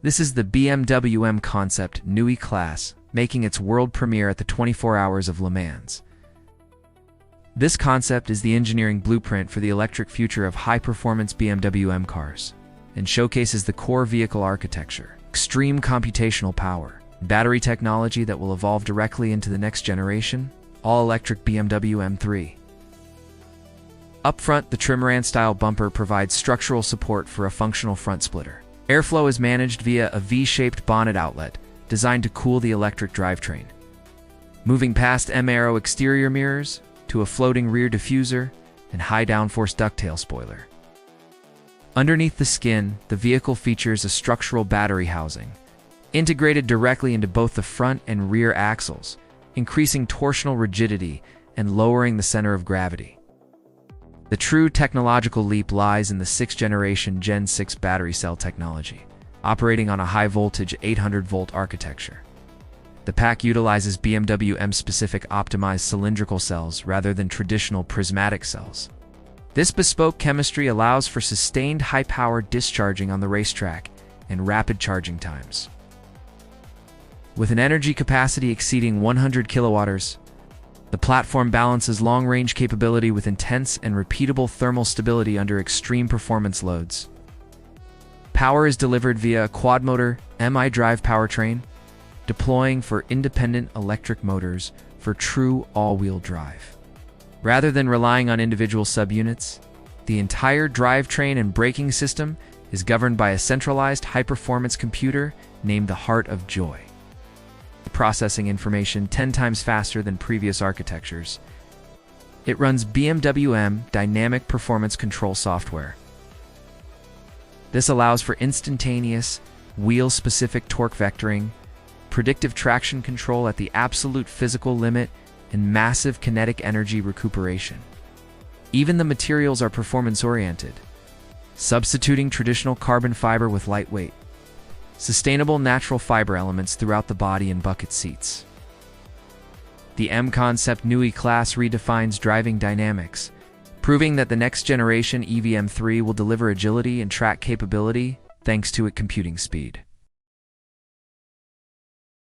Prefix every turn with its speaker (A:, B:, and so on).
A: This is the BMW M concept Neue Klasse, making its world premiere at the 24 Hours of Le Mans. This concept is the engineering blueprint for the electric future of high-performance BMW M cars, and showcases the core vehicle architecture, extreme computational power, battery technology that will evolve directly into the next generation, all-electric BMW M3. Up front, the trimaran-style bumper provides structural support for a functional front splitter. Airflow is managed via a V-shaped bonnet outlet, designed to cool the electric drivetrain. Moving past M-Aero exterior mirrors, to a floating rear diffuser, and high downforce ducktail spoiler. Underneath the skin, the vehicle features a structural battery housing, integrated directly into both the front and rear axles, increasing torsional rigidity and lowering the center of gravity. The true technological leap lies in the 6th generation Gen 6 battery cell technology, operating on a high-voltage 800-volt architecture. The pack utilizes BMW M-specific optimized cylindrical cells rather than traditional prismatic cells. This bespoke chemistry allows for sustained high-power discharging on the racetrack and rapid charging times. With an energy capacity exceeding 100 kilowatts, the platform balances long-range capability with intense and repeatable thermal stability under extreme performance loads. Power is delivered via a quad-motor MI drive powertrain, deploying for independent electric motors for true all-wheel drive. Rather than relying on individual subunits, the entire drivetrain and braking system is governed by a centralized high-performance computer named the Heart of Joy, processing information 10 times faster than previous architectures. It runs BMW M dynamic performance control software. This allows for instantaneous, wheel-specific torque vectoring, predictive traction control at the absolute physical limit, and massive kinetic energy recuperation. Even the materials are performance-oriented, substituting traditional carbon fiber with lightweight, sustainable natural fiber elements throughout the body and bucket seats. The M concept Neue Klasse redefines driving dynamics, proving that the next generation EV M3 will deliver agility and track capability thanks to its computing speed.